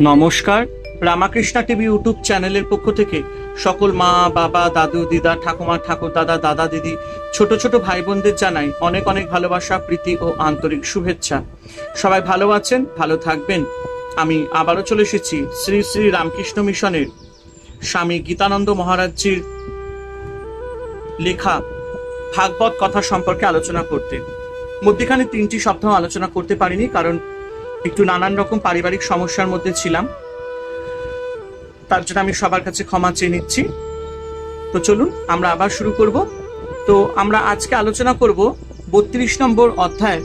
নমস্কার, Ramakrishna TV YouTube চ্যানেলের পক্ষ থেকে সকল মা বাবা দাদু দিদা ঠাকুমা ঠাকুর দাদা দাদা দিদি ছোট ছোট ভাই বোনদের জানাই অনেক অনেক ভালোবাসা, প্রীতি ও আন্তরিক শুভেচ্ছা। সবাই ভালো আছেন, ভালো থাকবেন। আমি আবারও চলে এসেছি শ্রী শ্রী রামকৃষ্ণ মিশনের স্বামী গীতানন্দ মহারাজজির লেখা ভাগবত কথা সম্পর্কে আলোচনা করতে। মধ্যখানে 3টি সপ্তাহ আলোচনা করতে পারিনি, কারণ একটু নানান রকম পারিবারিক সমস্যার মধ্যে ছিলাম। তার জন্য আমি সবার কাছে ক্ষমা চেয়ে নিচ্ছি। তো চলুন আমরা আবার শুরু করব। তো আমরা আজকে আলোচনা করব 32 নম্বর অধ্যায়,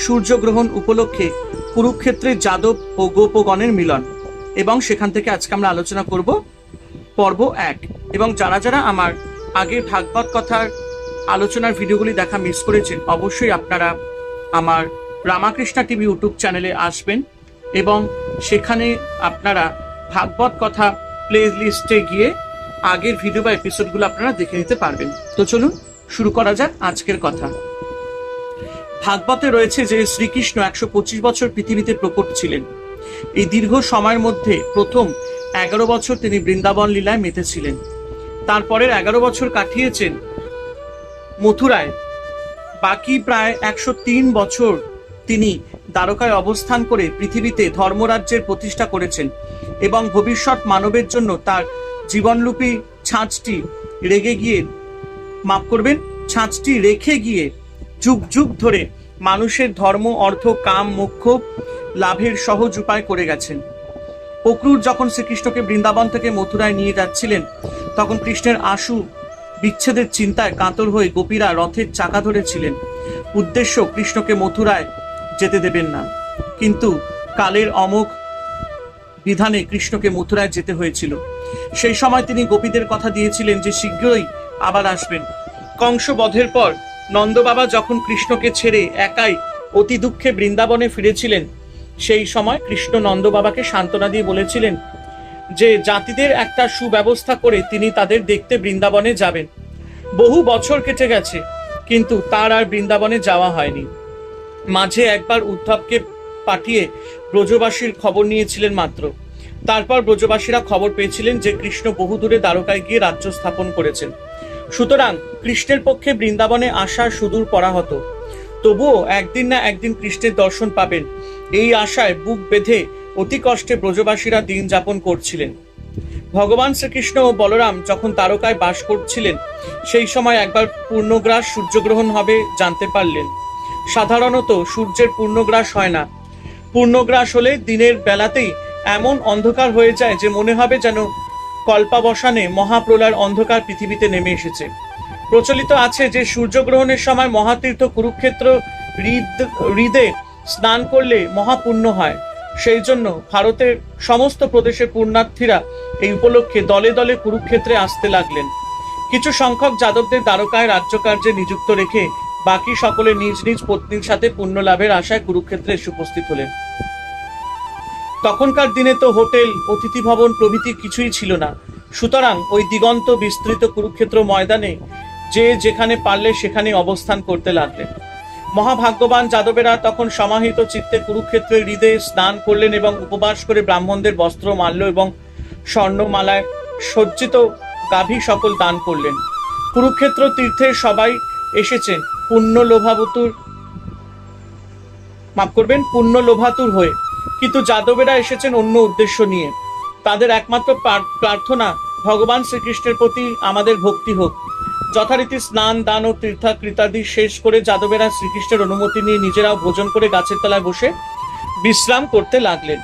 সূর্যগ্রহণ উপলক্ষে কুরুক্ষেত্রে যাদব ও গোপগণের মিলন, এবং সেখান থেকে আজকে আমরা আলোচনা করব পর্ব 1। এবং যারা যারা আমার আগের ভাগবত কথার আলোচনার ভিডিওগুলি দেখা মিস করেছেন, অবশ্যই আপনারা আমার রামাকৃষ্ণা টিভি ইউটিউব চ্যানেলে আসবেন এবং সেখানে আপনারা ভাগবত কথা প্লে লিস্টে গিয়ে আগের ভিডিও বা এপিসোডগুলো আপনারা দেখে নিতে পারবেন। তো চলুন শুরু করা যাক আজকের কথা। ভাগবতে রয়েছে যে শ্রীকৃষ্ণ 125 বছর পৃথিবীতে প্রকট ছিলেন। এই দীর্ঘ সময়ের মধ্যে প্রথম 11 বছর তিনি বৃন্দাবন লীলায় মেতেছিলেন। তারপরের 11 বছর কাটিয়েছেন মথুরায়। বাকি প্রায় 103 বছর তিনি দ্বারকায় অবস্থান করে পৃথিবীতে ধর্মরাজ্যের প্রতিষ্ঠা করেছেন এবং ভবিষ্যৎ মানবের জন্য তার জীবনরূপী ছাঁচটি রেখে গিয়ে যুগ যুগ ধরে মানুষের ধর্ম, অর্থ, কাম, মোক্ষ লাভের সহজ উপায় করে গেছেন। অক্রূর যখন শ্রীকৃষ্ণকে বৃন্দাবন থেকে মথুরায় নিয়ে যাচ্ছিলেন, তখন কৃষ্ণের আশু বিচ্ছেদের চিন্তায় কাতর হয়ে গোপীরা রথের চাকা ধরেছিলেন। উদ্দেশ্য কৃষ্ণকে মথুরায় যেতে দেবেন না, কিন্তু কালের অমোঘ বিধানে কৃষ্ণকে মথুরায় যেতে হয়েছিল। সেই সময় তিনি গোপীদের কথা দিয়েছিলেন যে শীঘ্রই আবার আসবেন। কংস বধের পর নন্দবাবা যখন কৃষ্ণকে ছেড়ে একাই অতি দুঃখে বৃন্দাবনে ফিরেছিলেন, সেই সময় কৃষ্ণ নন্দবাবাকে সান্ত্বনা দিয়ে বলেছিলেন যে জাতিদের একটা সুব্যবস্থা করে তিনি তাদের দেখতে বৃন্দাবনে যাবেন। বহু বছর কেটে গেছে, কিন্তু তার আর বৃন্দাবনে যাওয়া হয়নি। মাঝে একবার উদ্ধবকে পাঠিয়ে ব্রজবাসীর খবর নিয়েছিলেন মাত্র। তারপর ব্রজবাসীরা খবর পেয়েছিলেন যে কৃষ্ণ বহু দূরে দ্বারকায় গিয়ে রাজ্য স্থাপন করেছেন। সুতরাং কৃষ্ণের পক্ষে বৃন্দাবনে আসা সুদূর পরাহত। তবুও একদিন না একদিন কৃষ্ণের দর্শন পাবেন, এই আশায় বুক বেঁধে অতি কষ্টে ব্রজবাসীরা দিন যাপন করছিলেন। ভগবান শ্রীকৃষ্ণ ও বলরাম যখন দ্বারকায় বাস করছিলেন, সেই সময় একবার পূর্ণগ্রাস সূর্যগ্রহণ হবে জানতে পারলেন। সাধারণত সূর্যের পূর্ণগ্রাস হয় না। পূর্ণগ্রাস হলে দিনের বেলাতেই এমন অন্ধকার হয়ে যায় যে মনে হবে যেন কল্পাবসানে মহাপ্রলয়ের অন্ধকার পৃথিবীতে নেমে এসেছে। প্রচলিত আছে যে সূর্যগ্রহণের সময় মহাতীর্থ কুরুক্ষেত্র হ্রদে স্নান করলে মহাপুণ্য হয়। সেই জন্য ভারতের সমস্ত প্রদেশের পুণ্যার্থীরা এই উপলক্ষে দলে দলে কুরুক্ষেত্রে আসতে লাগলেন। কিছু সংখ্যক যাদবদের দ্বারকায় রাজ্যকার্যে নিযুক্ত রেখে বাকি সকলে নিজ নিজ পত্নীর সাথে পুণ্য লাভের আশায় কুরুক্ষেত্রে এসে উপস্থিত হলেন। তখনকার দিনে তো হোটেল, অতিথি ভবন প্রভৃতি কিছুই ছিল না। সুতরাং ওই দিগন্ত বিস্তৃত কুরুক্ষেত্র ময়দানে যে যেখানে পারলে সেখানে অবস্থান করতে লাগলেন। মহাভাগ্যবান যাদবেরা তখন সমাহিত চিত্তে কুরুক্ষেত্রের হৃদে স্নান করলেন এবং উপবাস করে ব্রাহ্মণদের বস্ত্র, মাল্য এবং স্বর্ণমালায় সজ্জিত গাভী সকল দান করলেন। কুরুক্ষেত্র তীর্থের সবাই এসেছেন পুণ্য লোভাতুর হয়ে, কিন্তু যাদবেরা এসেছেন অন্য উদ্দেশ্য নিয়ে। তাদের একমাত্র প্রার্থনা ভগবান শ্রীকৃষ্ণের প্রতি আমাদের ভক্তি হোক। যথারীতি স্নান, দান ও তীর্থাকৃতাদি শেষ করে যাদবেরা শ্রীকৃষ্ণের অনুমতি নিয়ে নিজেরাও ভোজন করে গাছের তলায় বসে বিশ্রাম করতে লাগলেন।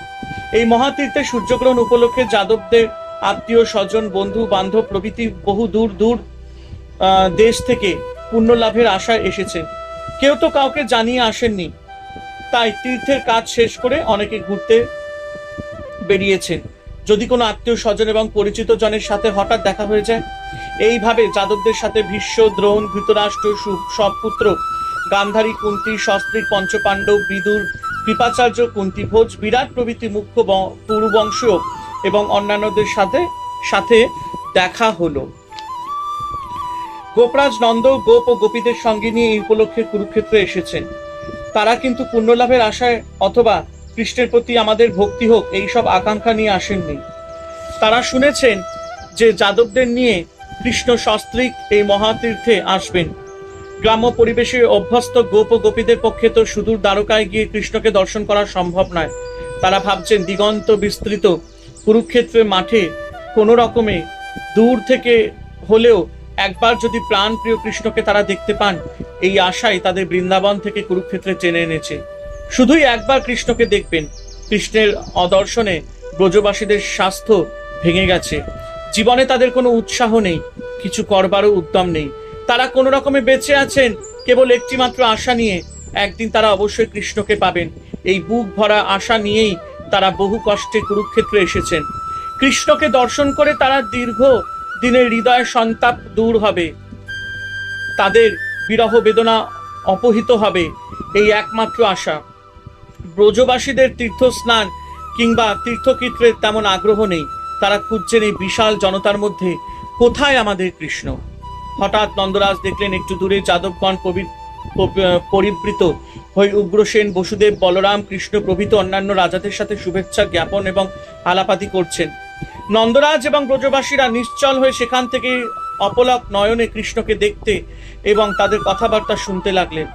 এই মহাতীর্থে সূর্যগ্রহণ উপলক্ষে যাদবদের আত্মীয় স্বজন, বন্ধু বান্ধব প্রভৃতি বহু দূর দূর দেশ থেকে পুণ্য লাভের আশায় এসেছেন। কেউ তো কাউকে জানিয়ে আসেননি, তাই তীর্থের কাজ শেষ করে অনেকে ঘুরতে বেরিয়েছেন। যদি কোনো আত্মীয় স্বজন এবং পরিচিত জনের সাথে হঠাৎ দেখা হয়ে যায়। এইভাবে যাদবদের সাথে ভীষ্ম, দ্রোণ, ধৃতরাষ্ট্র, সব পুত্র, গান্ধারী, কুন্তী, সস্ত্রীক, পঞ্চপাণ্ডব, বিদুর, কৃপাচার্য, কুন্তিভোজ, বিরাট প্রভৃতি মুখ্য পুরুবংশীয় এবং অন্যান্যদের সাথে দেখা হলো। গোপরাজ নন্দ গোপ ও গোপীদের সঙ্গে নিয়ে এই উপলক্ষে কুরুক্ষেত্রে এসেছেন। তারা কিন্তু পুণ্যলাভের আশায় অথবা কৃষ্ণের প্রতি আমাদের ভক্তি হোক এইসব আকাঙ্ক্ষা নিয়ে আসেননি। তারা শুনেছেন যে যাদবদের নিয়ে কৃষ্ণ সস্ত্রীক এই মহাতীর্থে আসবেন। গ্রাম্য পরিবেশে অভ্যস্ত গোপ ও গোপীদের পক্ষে তো সুদূর দ্বারকায় গিয়ে কৃষ্ণকে দর্শন করা সম্ভব নয়। তারা ভাবছেন দিগন্ত বিস্তৃত কুরুক্ষেত্রের মাঠে কোনো রকমে দূর থেকে হলেও একবার যদি প্রাণ প্রিয় কৃষ্ণকে তারা দেখতে পান, এই আশায় তাদের বৃন্দাবন থেকে কুরুক্ষেত্রে টেনে এনেছে। শুধুই একবার কৃষ্ণকে দেখবেন। কৃষ্ণের অদর্শনে ব্রজবাসীদের স্বাস্থ্য ভেঙে গেছে। জীবনে তাদের কোনো উৎসাহ নেই, কিছু করবারও উদ্যম নেই। তারা কোনো রকমে বেঁচে আছেন কেবল একটি মাত্র আশা নিয়ে, একদিন তারা অবশ্যই কৃষ্ণকে পাবেন। এই বুক ভরা আশা নিয়েই তারা বহু কষ্টে কুরুক্ষেত্রে এসেছেন। কৃষ্ণকে দর্শন করে তারা দীর্ঘ দিনের হৃদয় সন্তাপ দূর হবে, তাদের বিরহ বেদনা অপহিত হবে, এই একমাত্র আশা। ব্রজবাসীদের তীর্থ স্নান কিংবা তীর্থক্ষেত্রের তেমন আগ্রহ নেই। তারা খুঁজছেন এই বিশাল জনতার মধ্যে কোথায় আমাদের কৃষ্ণ। হঠাৎ নন্দরাজ দেখলেন একটু দূরে যাদবগণ পরিবৃত হয়ে উগ্রসেন, বসুদেব, বলরাম, কৃষ্ণ প্রভৃতি অন্যান্য রাজাদের সাথে শুভেচ্ছা জ্ঞাপন এবং আলাপাতি করছেন। নন্দরাজ এবং ব্রজবাসীরা নিশ্চল হয়ে সেখান থেকে অপলক নয়নে কৃষ্ণকে দেখতে এবং তাদের কথাবার্তা শুনতে লাগলেন।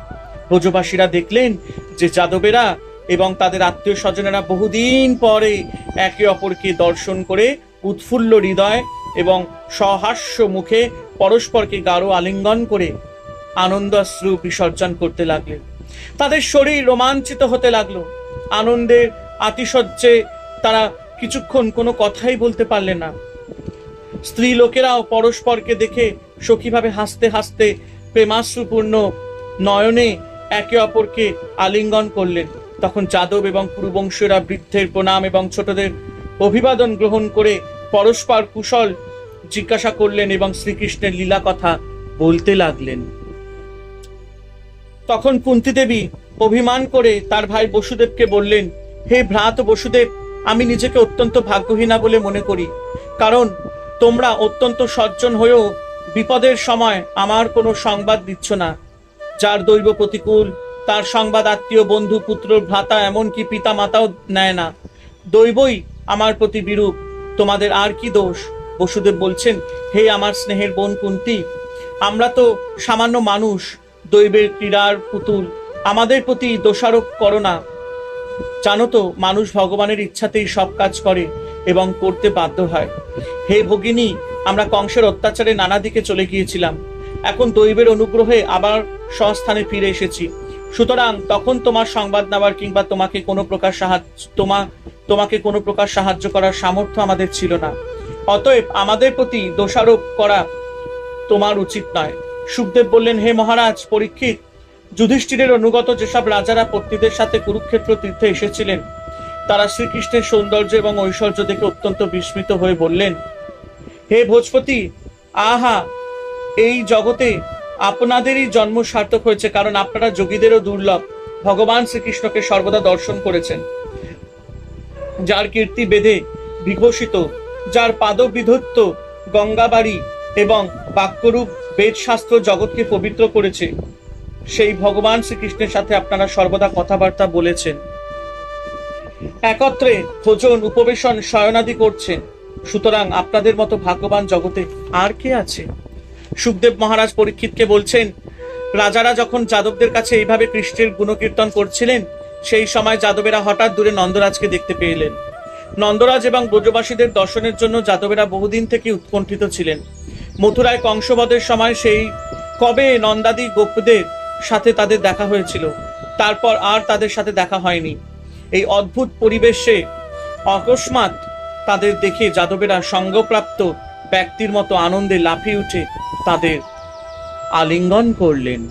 ব্রজবাসীরা দেখলেন যে যাদবেরা এবং তাদের আত্মীয় স্বজনেরা বহুদিন পরে একে অপরকে দর্শন করে উৎফুল্ল হৃদয় এবং সহাস্য মুখে পরস্পরকে গাঢ় আলিঙ্গন করে আনন্দাশ্রু বিসর্জন করতে লাগলেন। তাদের শরীর রোমাঞ্চিত হতে লাগলো। আনন্দের আতিশয্যে তারা কিছুক্ষণ কোনো কথাই বলতে পারলেন না। স্ত্রী লোকেরাও পরস্পরকে দেখে সখীভাবে হাসতে হাসতে প্রেমাশ্রুপূর্ণ নয়নে একে অপরকে আলিঙ্গন করলেন। তখন যাদব এবং কুরুবংশীয়রা বৃদ্ধের প্রণাম এবং ছোটদের অভিবাদন গ্রহণ করে পরস্পর কুশল জিজ্ঞাসা করলেন এবং শ্রীকৃষ্ণের লীলা কথা বলতে লাগলেন। তখন কুন্তী দেবী অভিমান করে তার ভাই বসুদেবকে বললেন, হে ভ্রাত বসুদেব, আমি নিজেকে অত্যন্ত ভাগ্যহীনা বলে মনে করি, কারণ তোমরা অত্যন্ত সজ্জন হয়েও বিপদের সময় আমার কোনো সংবাদ দিচ্ছ না। যার দৈব প্রতিকূল তার সংবাদ আত্মীয়, বন্ধু, পুত্র, ভ্রাতা, এমনকি পিতা মাতাও নেয় না। দৈবই আমার প্রতি বিরূপ, তোমাদের আর কি দোষ? বসুদেব বলছেন, হে আমার স্নেহের বোন কুন্তী, আমরা তো সামান্য মানুষ, দৈবের ক্রীড়ার পুতুল, আমাদের প্রতি দোষারোপ করো না। জানো তো মানুষ ভগবানের ইচ্ছাতেই সব কাজ করে এবং করতে বাধ্য হয়। হে ভগিনী, আমরা কংসের অত্যাচারে নানা দিকে চলে গিয়েছিলাম, এখন দৈবের অনুগ্রহে আবার স্বস্থানে ফিরে এসেছি। সুতরাং তখন তোমার সংবাদ নেওয়ার কিংবা তোমাকে কোনো প্রকার সাহায্য করার সামর্থ্য আমাদের ছিল না। অতএব আমাদের প্রতি দোষারোপ করা তোমার উচিত নয়। সুখদেব বললেন, হে মহারাজ পরীক্ষিত, যুধিষ্ঠিরের অনুগত যেসব রাজারা পত্নীদের সাথে কুরুক্ষেত্র তীর্থে এসেছিলেন, তারা শ্রীকৃষ্ণের সৌন্দর্য এবং ঐশ্বর্য দেখে অত্যন্ত বিস্মিত হয়ে বললেন, হে ভোজপতি, আহা, এই জগতে আপনাদেরই জন্ম সার্থক হয়েছে, কারণ আপনারা যোগীদেরও দুর্লভ ভগবান শ্রীকৃষ্ণকে সর্বদা দর্শন করেছেন। যার কীর্তি বেদে বিঘোষিত, যার পাদবিধত্ত গঙ্গাবাড়ি এবং বাক্যরূপ বেদশাস্ত্র জগৎকে পবিত্র করেছে, সেই ভগবান শ্রীকৃষ্ণের সাথে আপনারা সর্বদা কথাবার্তা বলেছেন, একত্রে ভোজন, উপবেশন, শয়নাদি করছেন। সুতরাং আপনাদের মতো ভাগ্যবান জগতে আর কে আছে? সুখদেব মহারাজ পরীক্ষিতকে বলছেন, রাজারা যখন যাদবদের কাছে এইভাবে কৃষ্ণের গুণকীর্তন করছিলেন, সেই সময় যাদবেরা হঠাৎ দূরে নন্দরাজকে দেখতে পেলেন। নন্দরাজ এবং ব্রজবাসীদের দর্শনের জন্য যাদবেরা বহুদিন থেকে উৎকণ্ঠিত ছিলেন। মথুরায় কংসবধের সময় সেই কবে নন্দাদি গোপদের সাথে তাদের দেখা হয়েছিল, তারপর আর তাদের সাথে দেখা হয়নি। এই অদ্ভুত পরিবেশে অকস্মাৎ তাদের দেখে যাদবেরা সঙ্গপ্রাপ্ত ব্যক্তির মতো আনন্দে লাফিয়ে উঠে তাদের আলিঙ্গন করলেন।